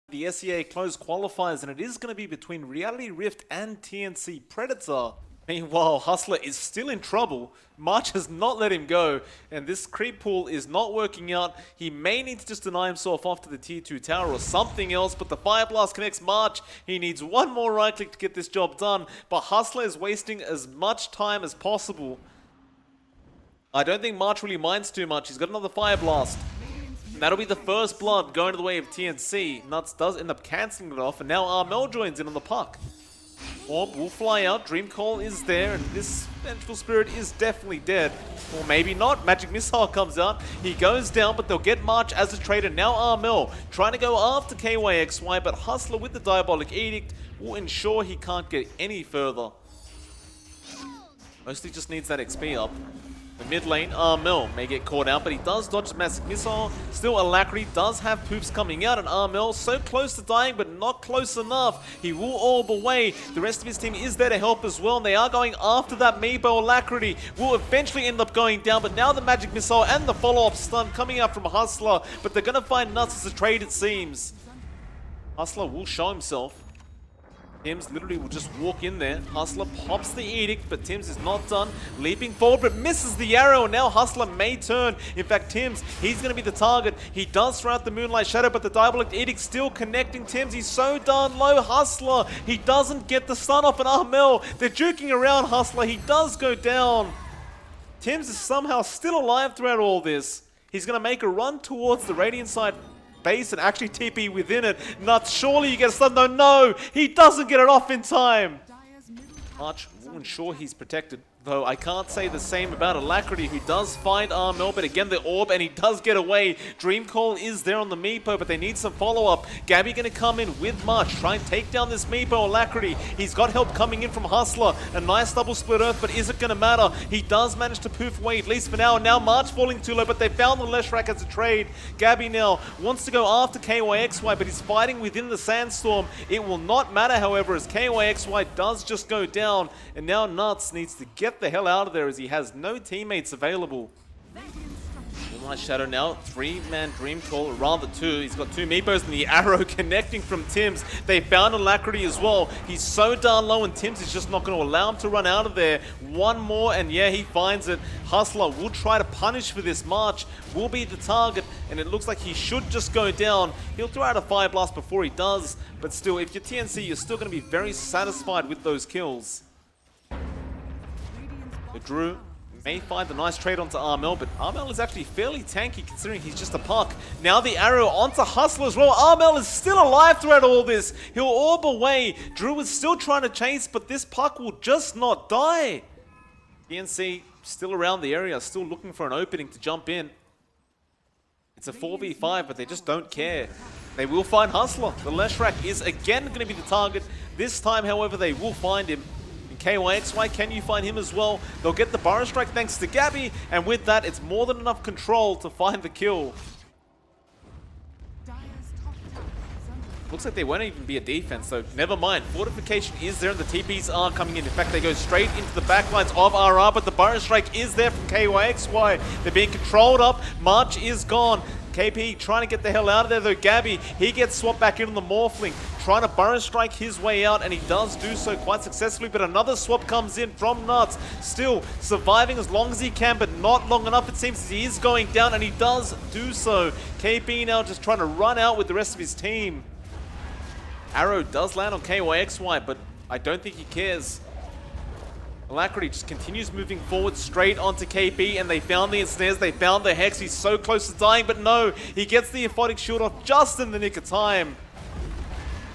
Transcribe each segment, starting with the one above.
The SEA closed qualifiers, and it is going to be between Reality Rift and TNC Predator. Meanwhile, Hustler is still in trouble. March has not let him go, and this creep pool is not working out. He may need to just deny himself off to the tier 2 tower or something else, but the Fire Blast connects March. He needs one more right click to get this job done, but Hustler is wasting as much time as possible. I don't think March really minds too much. He's got another Fire Blast. That'll be the first blood going to the way of TNC. Nuts does end up cancelling it off, and now Armel joins in on the puck. Orb will fly out, Dream Call is there, and this Vengeful Spirit is definitely dead. Or maybe not. Magic Missile comes out, he goes down, but they'll get March as a traitor. Now Armel trying to go after KYXY, but Hustler with the Diabolic Edict will ensure he can't get any further. Mostly just needs that XP up. The mid lane, Armel may get caught out, but he does dodge the Massive Missile. Still, Alacrity does have poops coming out, and Armel so close to dying, but not close enough. He will orb away. The rest of his team is there to help as well, and they are going after that Meebo. Alacrity will eventually end up going down, but now the Magic Missile and the follow-up stun coming out from Hustler, but they're going to find Nuts as a trade, it seems. Hustler will show himself. Tims literally will just walk in there. Hustler pops the Edict, but Tims is not done. Leaping forward, but misses the arrow, and now Hustler may turn. In fact, Tims, he's going to be the target. He does throw out the Moonlight Shadow, but the Diabolic Edict still connecting Tims. He's so darn low. Hustler, he doesn't get the stun off an Armel. They're juking around Hustler. He does go down. Tims is somehow still alive throughout all this. He's going to make a run towards the Radiant side base and actually TP within it. Nuts, surely you get a stun. No, he doesn't get it off in time. March will ensure he's protected, though I can't say the same about Alacrity, who does find Armel, but again the orb, and he does get away. Dream Call is there on the Meepo, but they need some follow-up. Gabby gonna come in with March, try and take down this Meepo. Alacrity, he's got help coming in from Hustler. A nice double split earth, but is it gonna matter? He does manage to poof away, at least for now. Now March falling too low, but they found the Leshrac as a trade. Gabby now wants to go after KYXY, but he's fighting within the Sandstorm. It will not matter, however, as KYXY does just go down, and now Nuts needs to get the hell out of there as he has no teammates available. Moonlight Shadow now, 3-man Dream Call, or rather 2. He's got 2 Meepos and the arrow connecting from Tims. They found Alacrity as well. He's so darn low, and Tims is just not going to allow him to run out of there. One more, and yeah, he finds it. Hustler will try to punish for this. March will be the target, and it looks like he should just go down. He'll throw out a Fire Blast before he does, but still, if you're TNC, you're still going to be very satisfied with those kills. So Drew may find the nice trade onto Armel, but Armel is actually fairly tanky considering he's just a puck. Now the arrow onto Hustler as well. Armel is still alive throughout all this. He'll orb away. Drew is still trying to chase, but this puck will just not die. TNC still around the area, still looking for an opening to jump in. It's a 4v5, but they just don't care. They will find Hustler. The Leshrac is again going to be the target. This time, however, they will find him. KYXY, can you find him as well? They'll get the Burrow Strike thanks to Gabby, and with that, it's more than enough control to find the kill. Looks like they won't even be a defense, so never mind. Fortification is there, and the TPs are coming in. In fact, they go straight into the backlines of RR, but the Burrow Strike is there from KYXY. They're being controlled up. March is gone. KP trying to get the hell out of there, though. Gabby, he gets swapped back in on the Morphling, trying to Burrow Strike his way out, and he does do so quite successfully, but another swap comes in from Nuts. Still surviving as long as he can, but not long enough, it seems, as he is going down, and he does do so. KP now just trying to run out with the rest of his team. Arrow does land on KYXY, but I don't think he cares. Alacrity just continues moving forward straight onto KP, and they found the ensnares, they found the Hex. He's so close to dying, but no, he gets the Aphotic Shield off just in the nick of time.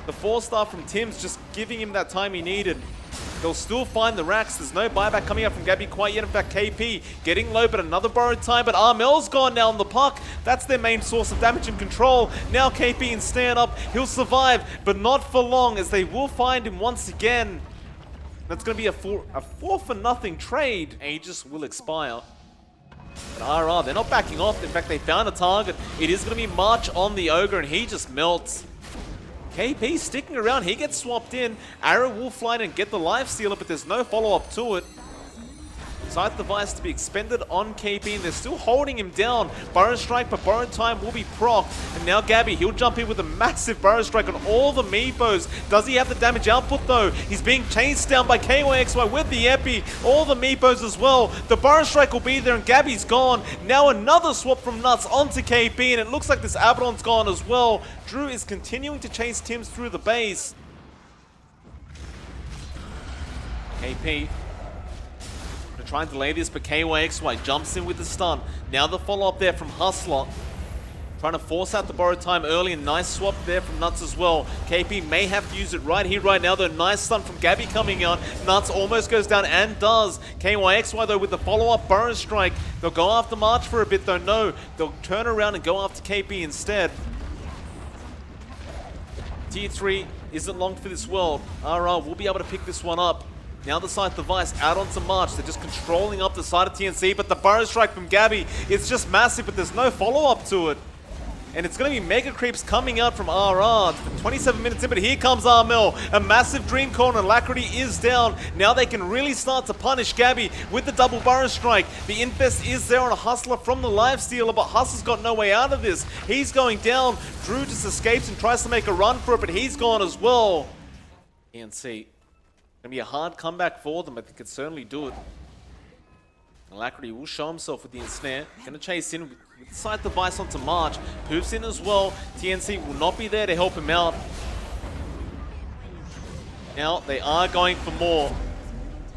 The 4-star from Tims just giving him that time he needed. They'll still find the racks. There's no buyback coming up from Gabby quite yet. In fact, KP getting low, but another borrowed time. But Armel's gone now on the puck. That's their main source of damage and control. Now KP in stand up. He'll survive, but not for long, as they will find him once again. That's going to be a 4-for-nothing trade. Aegis will expire. But RR, they're not backing off. In fact, they found a target. It is going to be March on the Ogre, and he just melts. KP sticking around. He gets swapped in. Arrow will fly in and get the life stealer, but there's no follow-up to it. Scythe Device to be expended on KP, and they're still holding him down. Burrow Strike, but Burrow Time will be procced. And now Gabby, he'll jump in with a massive Burrow Strike on all the Meepos. Does he have the damage output though? He's being chased down by KYXY with the Epi. All the Meepos as well. The Burrow Strike will be there, and Gabby's gone. Now another swap from Nuts onto KP, and it looks like this Abaddon's gone as well. Drew is continuing to chase Tims through the base. KP gonna try and delay this, but KYXY jumps in with the stun. Now the follow-up there from Hustler. Trying to force out the Burrow Time early, and nice swap there from Nuts as well. KP may have to use it right here, right now, though. Nice stun from Gabby coming out. Nuts almost goes down and does. KYXY, though, with the follow-up Burrow Strike. They'll go after March for a bit, though. No, they'll turn around and go after KP instead. Tier 3 isn't long for this world. RR will be able to pick this one up. Now the Scythe Device out onto March. They're just controlling up the side of TNC, but the Burrow Strike from Gabby, it's just massive, but there's no follow-up to it. And it's going to be Mega Creeps coming out from RR. It's 27 minutes in, but here comes Armel. A massive Dream Corn, and Alacrity is down. Now they can really start to punish Gabby with the double Burrow Strike. The Infest is there on a Hustler from the Lifestealer, but Hustler's got no way out of this. He's going down. Drew just escapes and tries to make a run for it, but he's gone as well. TNC. Gonna be a hard comeback for them, but they could certainly do it. Alacrity will show himself with the ensnare. Gonna chase in with the Scythe Device onto March. Poops in as well. TNC will not be there to help him out. Now they are going for more.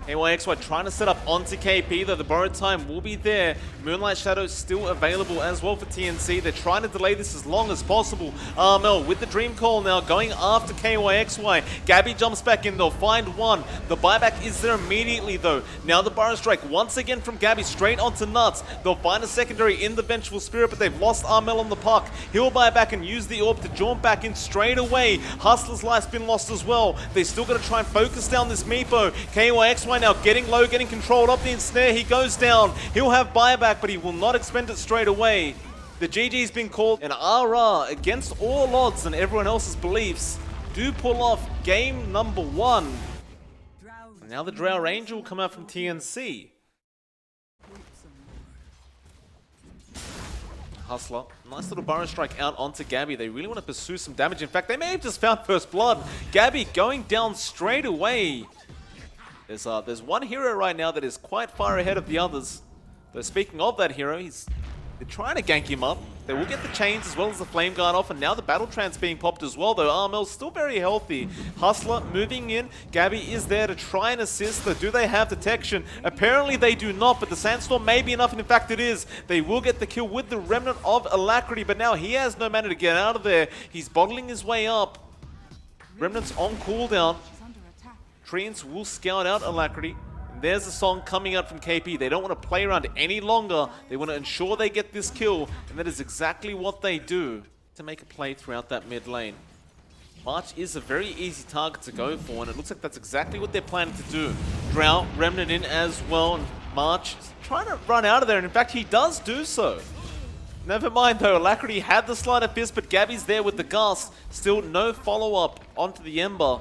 KYXY trying to set up onto KP, though the Burrow Time will be there. Moonlight Shadow still available as well for TNC. They're trying to delay this as long as possible. Armel with the Dream Call now going after KYXY. Gabby jumps back in, they'll find one. The buyback is there immediately though. Now the Burrow Strike once again from Gabby straight onto Nuts. They'll find a secondary in the Vengeful Spirit, but they've lost Armel on the puck. He'll buy back and use the orb to jaunt back in straight away. Hustler's life's been lost as well. They're still going to try and focus down this Meepo. KYXY now getting low, getting controlled up the ensnare. He goes down. He'll have buyback, but he will not expend it straight away. The GG's been called, and RR, against all odds and everyone else's beliefs, do pull off game number 1. And now the Drow Ranger will come out from TNC. Hustler, nice little Burrow Strike out onto Gabby. They really want to pursue some damage. In fact, they may have just found first blood. Gabby going down straight away. There's one hero right now that is quite far ahead of the others. Though speaking of that hero, they're trying to gank him up. They will get the chains as well as the Flame Guard off, and now the Battle Trance being popped as well, though Armel's still very healthy. Hustler moving in. Gabby is there to try and assist, though do they have detection? Apparently they do not, but the Sandstorm may be enough, and in fact it is. They will get the kill with the Remnant of Alacrity, but now he has no mana to get out of there. He's bottling his way up. Remnant's on cooldown. Treants will scout out Alacrity. And there's a song coming out from KP. They don't want to play around any longer. They want to ensure they get this kill, and that is exactly what they do to make a play throughout that mid lane. March is a very easy target to go for, and it looks like that's exactly what they're planning to do. Drow, Remnant in as well, and March is trying to run out of there, and in fact he does do so. Never mind though, Alacrity had the Sleight of Fist, but Gabby's there with the Gust. Still no follow-up onto the Ember.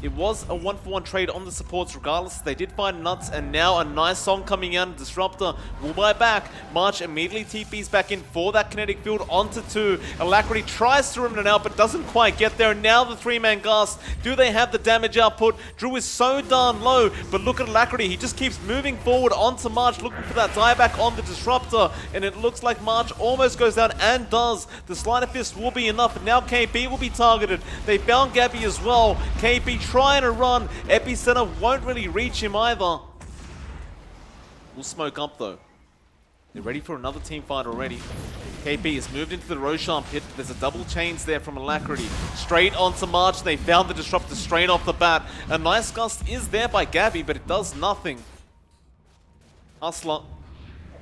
It was a 1-for-1 trade on the supports regardless. They did find Nuts, and now a nice song coming out. Disruptor will buy back. March immediately TPs back in for that kinetic field onto 2. Alacrity tries to remnant out, but doesn't quite get there. And now the 3-man Gust. Do they have the damage output? Drew is so darn low, but look at Alacrity. He just keeps moving forward onto March, looking for that dieback on the Disruptor. And it looks like March almost goes down, and does. The Sleight of Fist will be enough, and now KP will be targeted. They found Gabby as well. KP trying to run. Epicenter won't really reach him either. We'll smoke up though. They're ready for another team fight already. KP has moved into the Roshan pit. There's a double chains there from Alacrity. Straight onto March. They found the Disruptor straight off the bat. A nice Gust is there by Gabby, but it does nothing. Hustler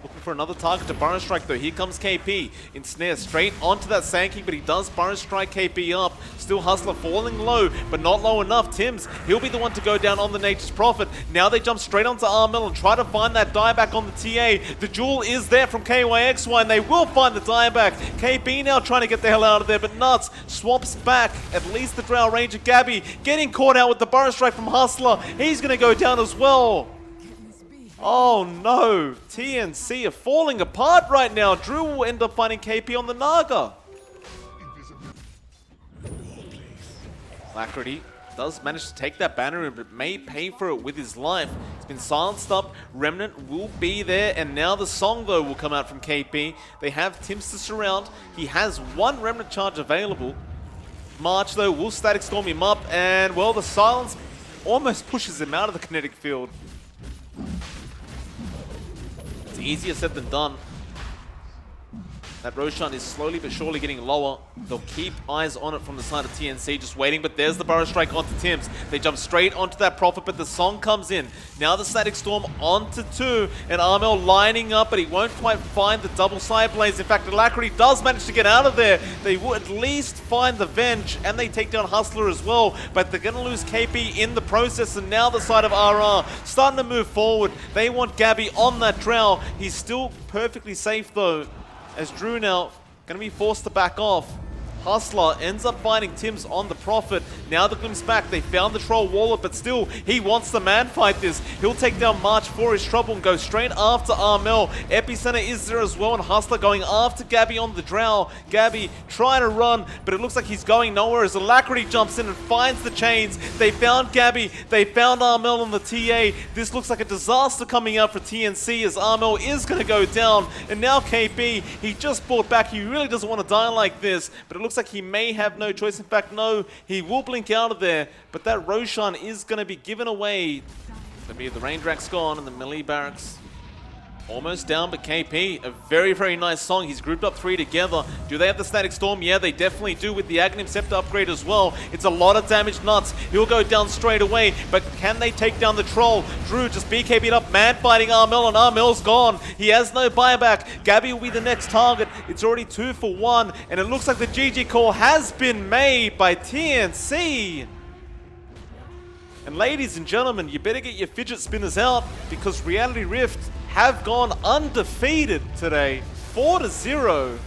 looking for another target to Burrow Strike though. Here comes KP. Ensnare straight onto that Sand but he does Burrow Strike KP up. Still Hustler falling low, but not low enough. Tims, he'll be the one to go down on the Nature's Prophet. Now they jump straight onto Armel and try to find that dieback on the TA. The Jewel is there from KYXY, and they will find the dieback. KP now trying to get the hell out of there, but Nuts swaps back. At least the Drow Ranger Gabby getting caught out with the Burrow Strike from Hustler. He's going to go down as well. Oh no, TNC are falling apart right now. Drew will end up finding KP on the Naga. Alacrity does manage to take that banner, but may pay for it with his life. It's been silenced up. Remnant will be there, and now the song though will come out from KP. They have Tims to surround. He has one Remnant charge available. March though will static storm him up, and well, the silence almost pushes him out of the kinetic field. It's easier said than done. That Roshan is slowly but surely getting lower. They'll keep eyes on it from the side of TNC, just waiting, but there's the Burrow Strike onto Tims. They jump straight onto that Prophet, but the song comes in. Now the Static Storm onto 2, and Armel lining up, but he won't quite find the double side blaze. In fact, Alacrity does manage to get out of there. They will at least find the Venge, and they take down Hustler as well, but they're going to lose KP in the process, and now the side of RR starting to move forward. They want Gabby on that Drow. He's still perfectly safe though, as Drew now going to be forced to back off. Hustler ends up finding Tims on the Prophet. Now the Glimpse back. They found the Troll Waller, but still, he wants to man fight this. He'll take down March for his trouble and go straight after Armel. Epicenter is there as well, and Hustler going after Gabby on the Drow. Gabby trying to run, but it looks like he's going nowhere as Alacrity jumps in and finds the chains. They found Gabby. They found Armel on the TA. This looks like a disaster coming out for TNC as Armel is going to go down. And now KP, he just brought back. He really doesn't want to die like this, but it looks like he may have no choice. In fact, no, he will blink out of there, but that Roshan is going to be given away. So be the Raindrak's gone and the melee barracks almost down, but KP, a very, very nice song. He's grouped up 3 together. Do they have the Static Storm? Yeah, they definitely do with the Aghanim Scepter upgrade as well. It's a lot of damage nuts. He'll go down straight away, but can they take down the Troll? Drew just BKB'd up, man fighting Armel, and Armel's gone. He has no buyback. Gabby will be the next target. It's already 2 for 1, and it looks like the GG call has been made by TNC. And ladies and gentlemen, you better get your fidget spinners out, because Reality Rift have gone undefeated today, 4-0.